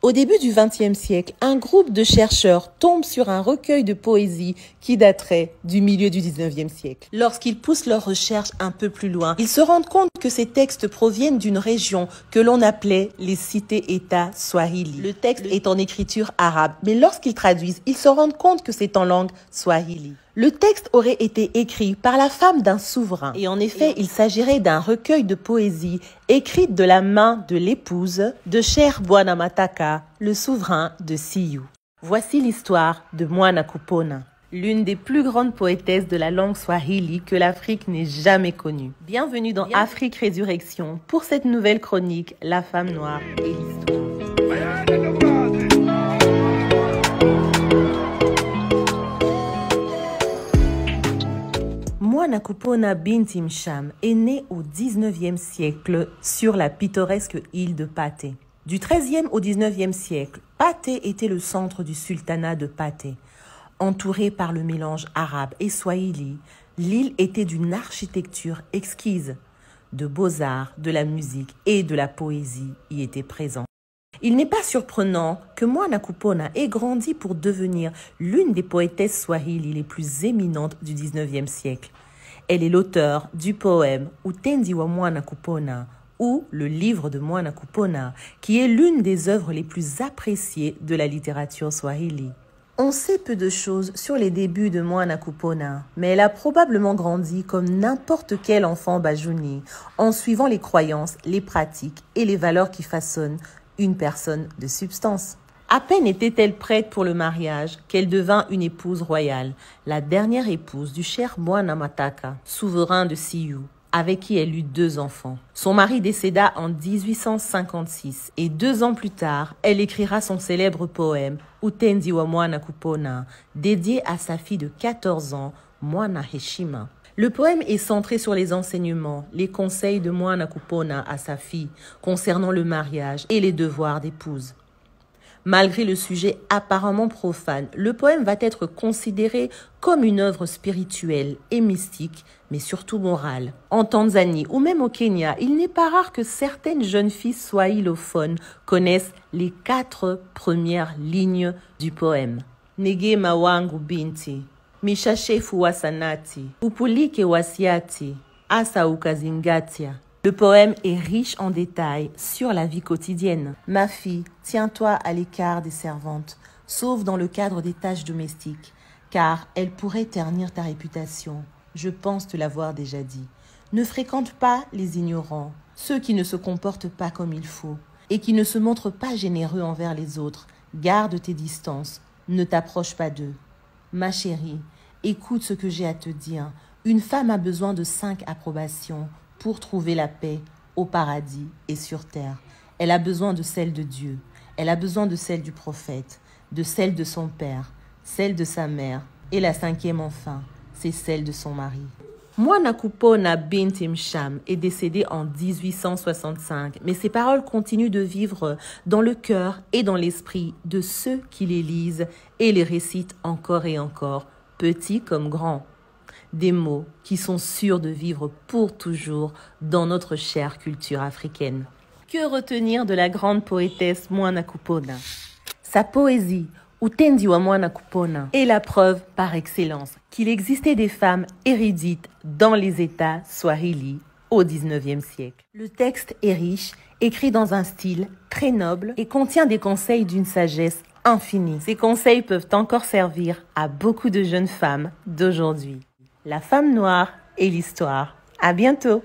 Au début du XXe siècle, un groupe de chercheurs tombe sur un recueil de poésie qui daterait du milieu du XIXe siècle. Lorsqu'ils poussent leurs recherches un peu plus loin, ils se rendent compte que ces textes proviennent d'une région que l'on appelait les cités-États swahili. Le texte est en écriture arabe, mais lorsqu'ils traduisent, ils se rendent compte que c'est en langue swahili. Le texte aurait été écrit par la femme d'un souverain. Et en effet, il s'agirait d'un recueil de poésie écrite de la main de l'épouse de Cher Bwana Mataka, le souverain de Siyu. Voici l'histoire de Mwana Kupona, l'une des plus grandes poétesses de la langue swahili que l'Afrique n'ait jamais connue. Bienvenue dans Afrique Résurrection pour cette nouvelle chronique, La femme noire et l'histoire. Mwana Kupona Binti Msham est née au XIXe siècle sur la pittoresque île de Pathé. Du XIIIe au XIXe siècle, Pathé était le centre du sultanat de Pathé. Entourée par le mélange arabe et swahili, l'île était d'une architecture exquise. De beaux-arts, de la musique et de la poésie y étaient présents. Il n'est pas surprenant que Mwana Kupona ait grandi pour devenir l'une des poétesses swahili les plus éminentes du XIXe siècle. Elle est l'auteur du poème Utendi wa Mwana Kupona, ou le livre de Mwana Kupona, qui est l'une des œuvres les plus appréciées de la littérature swahili. On sait peu de choses sur les débuts de Mwana Kupona, mais elle a probablement grandi comme n'importe quel enfant Bajuni, en suivant les croyances, les pratiques et les valeurs qui façonnent une personne de substance. À peine était-elle prête pour le mariage qu'elle devint une épouse royale, la dernière épouse du Cher Bwana Mataka, souverain de Siyu, avec qui elle eut 2 enfants. Son mari décéda en 1856 et 2 ans plus tard, elle écrira son célèbre poème Utendi wa Mwana Kupona, dédié à sa fille de 14 ans, Mwana Heshima. Le poème est centré sur les enseignements, les conseils de Mwana Kupona à sa fille concernant le mariage et les devoirs d'épouse. Malgré le sujet apparemment profane, le poème va être considéré comme une œuvre spirituelle et mystique, mais surtout morale. En Tanzanie ou même au Kenya, il n'est pas rare que certaines jeunes filles swahilophones connaissent les 4 premières lignes du poème. Negema wangu binti, mishashefu wasanati, upulike wasiati, asa ukazingatia. Le poème est riche en détails sur la vie quotidienne. Ma fille, tiens-toi à l'écart des servantes, sauf dans le cadre des tâches domestiques, car elles pourraient ternir ta réputation. Je pense te l'avoir déjà dit. Ne fréquente pas les ignorants, ceux qui ne se comportent pas comme il faut et qui ne se montrent pas généreux envers les autres. Garde tes distances, ne t'approche pas d'eux. Ma chérie, écoute ce que j'ai à te dire. Une femme a besoin de 5 approbations pour trouver la paix au paradis et sur terre. Elle a besoin de celle de Dieu. Elle a besoin de celle du prophète, de celle de son père, celle de sa mère. Et la 5e enfin, c'est celle de son mari. Mwana Kupona Binti Msham est décédée en 1865, mais ses paroles continuent de vivre dans le cœur et dans l'esprit de ceux qui les lisent et les récitent encore et encore, petits comme grands. Des mots qui sont sûrs de vivre pour toujours dans notre chère culture africaine. Que retenir de la grande poétesse Mwana Kupona? Sa poésie, Utendi wa Mwana Kupona, est la preuve par excellence qu'il existait des femmes érudites dans les États swahili au XIXe siècle. Le texte est riche, écrit dans un style très noble et contient des conseils d'une sagesse infinie. Ces conseils peuvent encore servir à beaucoup de jeunes femmes d'aujourd'hui. La femme noire et l'histoire. À bientôt!